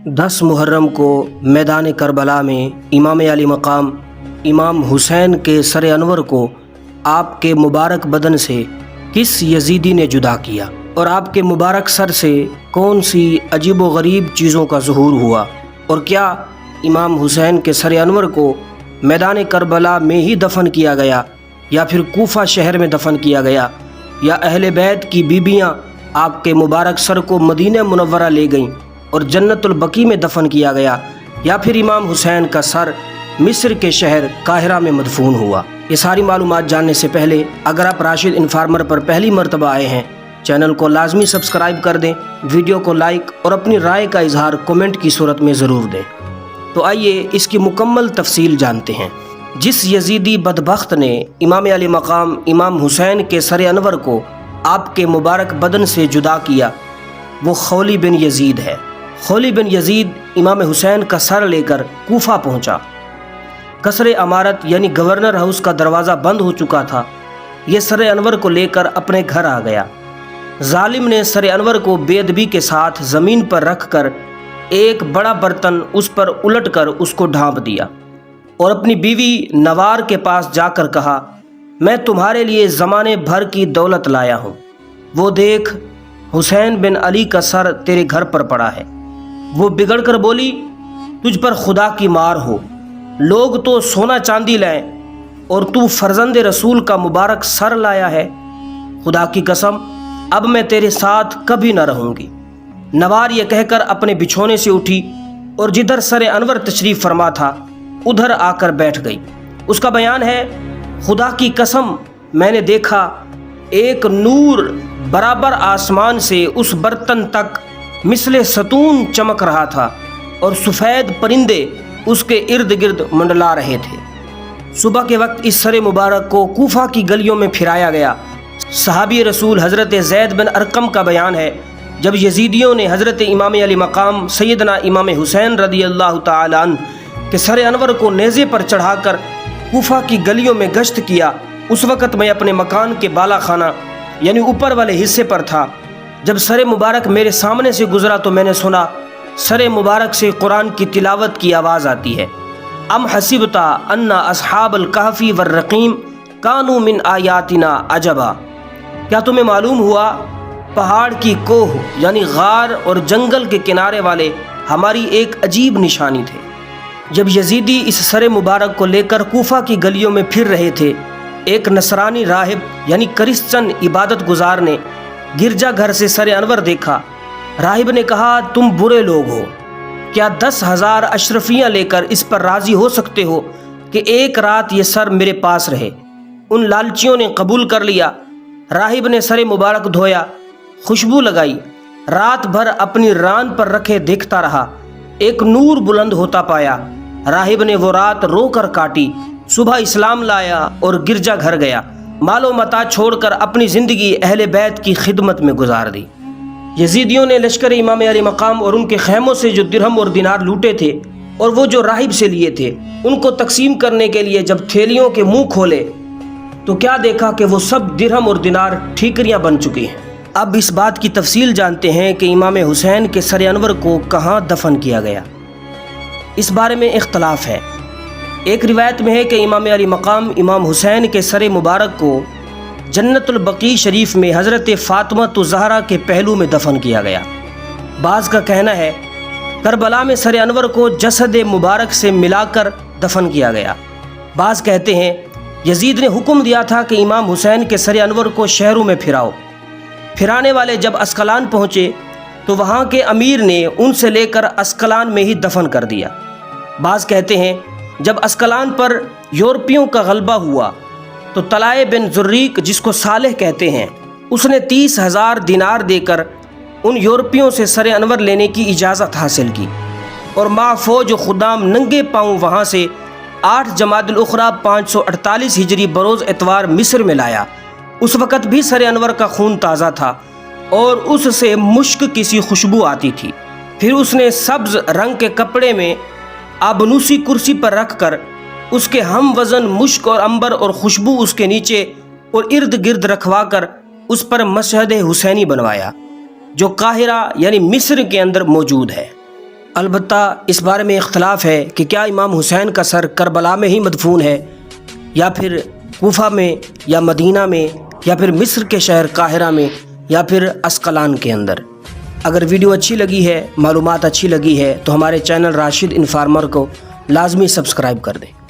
10 मुहर्रम को मैदान करबला में इमाम अली मकाम इमाम हुसैन के सर अनवर को आपके मुबारक बदन से किस यजीदी ने जुदा किया और आपके मुबारक सर से कौन सी अजीब व गरीब चीज़ों का ज़ुहूर हुआ, और क्या इमाम हुसैन के सर अनवर को मैदान करबला में ही दफन किया गया या फिर कूफा शहर में दफन किया गया, या अहले बैत की बीबियाँ आपके मुबारक सर को मदीना मुनव्वरा ले गईं और जन्नतुल बकी में दफन किया गया, या फिर इमाम हुसैन का सर मिस्र के शहर काहिरा में मदफून हुआ। ये सारी मालूमात जानने से पहले अगर आप राशिद इन्फार्मर पर पहली मर्तबा आए हैं, चैनल को लाजमी सब्सक्राइब कर दें, वीडियो को लाइक और अपनी राय का इजहार कमेंट की सूरत में ज़रूर दें। तो आइए इसकी मुकम्मल तफसील जानते हैं। जिस यजीदी बदबख्त ने इमाम अली मकाम इमाम हुसैन के सर अनवर को आपके मुबारक बदन से जुदा किया, वो खौली बिन यजीद है। खौली बिन यजीद इमाम हुसैन का सर लेकर कूफा पहुंचा। कसरे अमारत यानी गवर्नर हाउस का दरवाज़ा बंद हो चुका था। ये सर अनवर को लेकर अपने घर आ गया। जालिम ने सर अनवर को बेअदबी के साथ ज़मीन पर रख कर एक बड़ा बर्तन उस पर उलट कर उसको ढांप दिया और अपनी बीवी नवार के पास जाकर कहा, मैं तुम्हारे लिए ज़माने भर की दौलत लाया हूँ, वो देख हुसैन बिन अली का सर तेरे घर पर पड़ा है। वो बिगड़ कर बोली, तुझ पर खुदा की मार हो, लोग तो सोना चांदी लाएं और तू फर्जंद रसूल का मुबारक सर लाया है। खुदा की कसम, अब मैं तेरे साथ कभी न रहूँगी। नवार ये कहकर अपने बिछौने से उठी और जिधर सर अनवर तशरीफ़ फरमा था उधर आकर बैठ गई। उसका बयान है, खुदा की कसम, मैंने देखा एक नूर बराबर आसमान से उस बर्तन तक मिसले सतून चमक रहा था और सफ़ेद परिंदे उसके इर्द गिर्द मंडला रहे थे। सुबह के वक्त इस सर मुबारक को कूफा की गलियों में फिराया गया। सहाबी रसूल हज़रत ज़ैद बिन अरकम का बयान है, जब यजीदियों ने हज़रत इमाम अली मकाम सैयदना इमाम हुसैन रदी अल्लाह तआला अन्हु के सर अनवर को नेज़े पर चढ़ाकर कूफा की गलियों में गश्त किया, उस वक़्त मैं अपने मकान के बाला खाना यानी ऊपर वाले हिस्से पर था। जब सर मुबारक मेरे सामने से गुजरा तो मैंने सुना सर मुबारक से कुरान की तिलावत की आवाज़ आती है, अम हसिबता अन्ना अस्हाबल कहफ़ी वर रक़ीम कानू मिन आयातिना अजबा। क्या तुम्हें मालूम हुआ पहाड़ की कोह यानी गार और जंगल के किनारे वाले हमारी एक अजीब निशानी थे। जब यजीदी इस सर मुबारक को लेकर कूफा की गलियों में फिर रहे थे, एक नसरानी राहिब यानी क्रिश्चन इबादत गुजार ने गिरजा घर से सर अनवर देखा। राहिब ने कहा, तुम बुरे लोग हो, क्या 10,000 अशरफियाँ लेकर इस पर राज़ी हो सकते हो कि एक रात ये सर मेरे पास रहे। उन लालचियों ने कबूल कर लिया। राहिब ने सर मुबारक धोया, खुशबू लगाई, रात भर अपनी रान पर रखे देखता रहा। एक नूर बुलंद होता पाया। राहिब ने वो रात रोकर काटी, सुबह इस्लाम लाया और गिरजा घर गया। मालो मता छोड़कर अपनी ज़िंदगी अहले बैत की खिदमत में गुजार दी। यजीदियों ने लश्कर इमाम अली मकाम और उनके खैमों से जो दिरहम और दिनार लूटे थे और वो जो राहिब से लिए थे, उनको तकसीम करने के लिए जब थैलियों के मुंह खोले तो क्या देखा कि वो सब दिरहम और दिनार ठीकरियाँ बन चुकी हैं। अब इस बात की तफसील जानते हैं कि इमाम हुसैन के सर अनवर को कहाँ दफन किया गया। इस बारे में इख्तलाफ है। एक रिवायत में है कि इमाम अली मकाम इमाम हुसैन के सर मुबारक को जन्नतुल बकी शरीफ में हज़रत फ़ातिमा ज़हरा के पहलू में दफन किया गया। बाज़ का कहना है करबला में सर अनवर को जसद मुबारक से मिलाकर दफन किया गया। बाज़ कहते हैं यजीद ने हुक्म दिया था कि इमाम हुसैन के सर अनवर को शहरों में फिराओ। फिराने वाले जब अस्कलान पहुँचे तो वहाँ के अमीर ने उनसे लेकर अस्कलान में ही दफन कर दिया। बाज़ कहते हैं जब अस्कलान पर यूरोपियों का गलबा हुआ तो तलाए बिन जुर्रीक, जिसको सालेह कहते हैं, उसने 30,000 दिनार देकर उन यूरोपियों से सर अनवर लेने की इजाज़त हासिल की और माफ़ौज खुदाम नंगे पाँव वहाँ से 8 जमादुल उखरा 548 हिजरी बरोज़ एतवार मिस्र में लाया। उस वक़्त भी सर अनवर का खून ताज़ा था और उससे मुश्क किसी खुशबू आती थी। फिर उसने सब्ज़ रंग के कपड़े में आबनूसी कुर्सी पर रख कर उसके हम वज़न मुश्क और अंबर और खुशबू उसके नीचे और इर्द गिर्द रखवा कर उस पर मशहद हुसैनी बनवाया, जो काहिरा यानी मिस्र के अंदर मौजूद है। البتہ اس بارے میں اختلاف ہے کہ کیا امام حسین کا سر کربلا میں ہی مدفون ہے یا پھر کوفہ میں یا مدینہ میں یا پھر مصر کے شہر قاہرہ میں یا پھر اسقلان کے اندر۔ اگر ویڈیو اچھی لگی ہے، معلومات اچھی لگی ہے تو ہمارے چینل راشد انفارمر کو لازمی سبسکرائب کر دیں۔